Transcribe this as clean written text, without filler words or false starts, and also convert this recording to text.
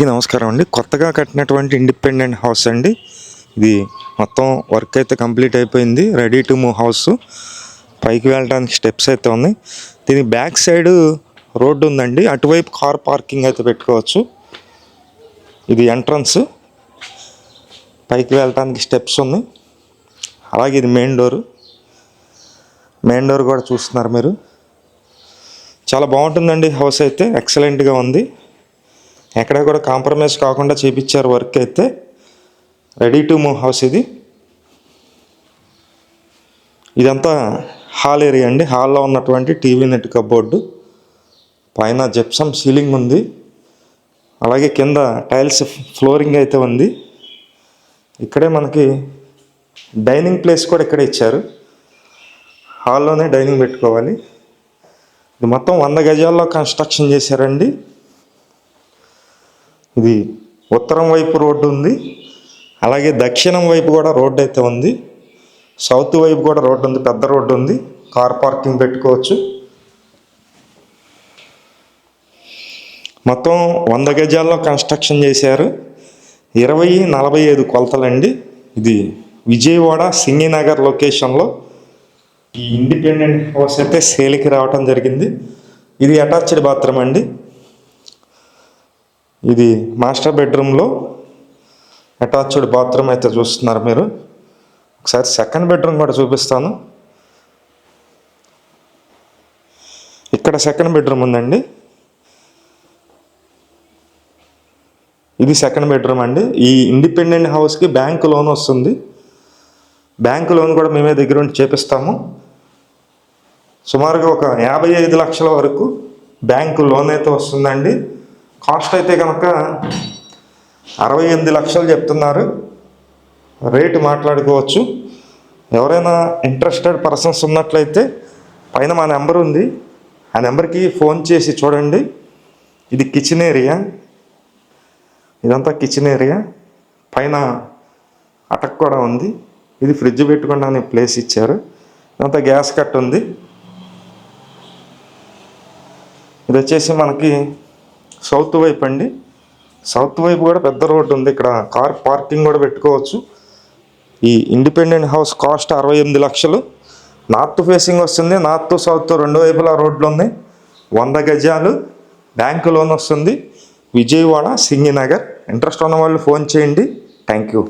నమస్కారం అండి. కొత్తగా కట్టినటువంటి ఇండిపెండెంట్ హౌస్ అండి ఇది. మొత్తం వర్క్ అయితే కంప్లీట్ అయిపోయింది. Ready to move house. పైకి వెళ్ళడానికి స్టెప్స్ అయితే ఉన్నాయి. దీని బ్యాక్ సైడ్ రోడ్డు ఉందండి. అటువైపు కార్ పార్కింగ్ అయితే పెట్టుకోవచ్చు. ఇది ఎంట్రన్స్. పైకి వెళ్ళడానికి స్టెప్స్ ఉన్నాయి. అలాగే ఇది మెయిన్ డోరు. మెయిన్ డోర్ కూడా చూస్తున్నారు మీరు. చాలా బాగుంటుందండి హౌస్ అయితే. ఎక్సలెంట్గా ఉంది. ఎక్కడ కూడా కాంప్రమైజ్ కాకుండా చేపించారు వర్క్ అయితే. రెడీ టు మూవ్ హౌస్ ఇది. ఇదంతా హాల్ ఏరియా అండి. హాల్లో ఉన్నటువంటి టీవీ నెట్ కబోర్డు. పైన జిప్సమ్ సీలింగ్ ఉంది. అలాగే కింద టైల్స్ ఫ్లోరింగ్ అయితే ఉంది. ఇక్కడే మనకి డైనింగ్ ప్లేస్ కూడా ఇక్కడే ఇచ్చారు. హాల్లోనే డైనింగ్ పెట్టుకోవాలి. ఇది మొత్తం 100 గజాల్లో కన్స్ట్రక్షన్ చేశారండి. ఇది ఉత్తరం వైపు రోడ్డు ఉంది. అలాగే దక్షిణం వైపు కూడా రోడ్డు అయితే ఉంది. సౌత్ వైపు కూడా రోడ్డు ఉంది. పెద్ద రోడ్డు ఉంది. కార్ పార్కింగ్ పెట్టుకోవచ్చు. మొత్తం 100 గజాల్లో కన్స్ట్రక్షన్ చేశారు. 20-45 కొలతలండి. ఇది విజయవాడ సింగినగర్ లొకేషన్లో ఈ ఇండిపెండెంట్ హౌస్ అయితే సేల్కి రావటం జరిగింది. ఇది అటాచ్డ్ బాత్రూమ్ అండి. ఇది మాస్టర్ బెడ్రూమ్లో అటాచ్డ్ బాత్రూమ్ అయితే చూస్తున్నారు మీరు. ఒకసారి సెకండ్ బెడ్రూమ్ కూడా చూపిస్తాను. ఇక్కడ సెకండ్ బెడ్రూమ్ ఉందండి. ఇది సెకండ్ బెడ్రూమ్ అండి. ఈ ఇండిపెండెంట్ హౌస్కి బ్యాంకు లోన్ వస్తుంది. బ్యాంకు లోన్ కూడా మేమే దగ్గర ఉండి చేపిస్తాము. సుమారుగా ఒక 55 లక్షల వరకు బ్యాంకు లోన్ అయితే వస్తుందండి. కాస్ట్ అయితే కనుక 68 లక్షలు చెప్తున్నారు. రేటు మాట్లాడుకోవచ్చు. ఎవరైనా ఇంట్రెస్టెడ్ పర్సన్స్ ఉన్నట్లయితే పైన మా నెంబర్ ఉంది. ఆ నెంబర్కి ఫోన్ చేసి చూడండి. ఇది కిచెన్ ఏరియా. ఇదంతా కిచెన్ ఏరియా. పైన అటక్ కూడా ఉంది. ఇది ఫ్రిడ్జ్ పెట్టుకోవడానికి ప్లేస్ ఇచ్చారు. ఇదంతా గ్యాస్ కట్ ఉంది. ఇది వచ్చేసి మనకి సౌత్ వైపు అండి. సౌత్ వైపు కూడా పెద్ద రోడ్డు ఉంది. ఇక్కడ కార్ పార్కింగ్ కూడా పెట్టుకోవచ్చు. ఈ ఇండిపెండెంట్ హౌస్ కాస్ట్ 68 లక్షలు. నార్త్ ఫేసింగ్ వస్తుంది. నార్త్ సౌత్ రెండు వైపులా రోడ్లు ఉన్నాయి. 100 గజాలు. బ్యాంకు లోన్ వస్తుంది. విజయవాడ సింగినగర్. ఇంట్రెస్ట్ ఉన్న వాళ్ళు ఫోన్ చేయండి. Thank you.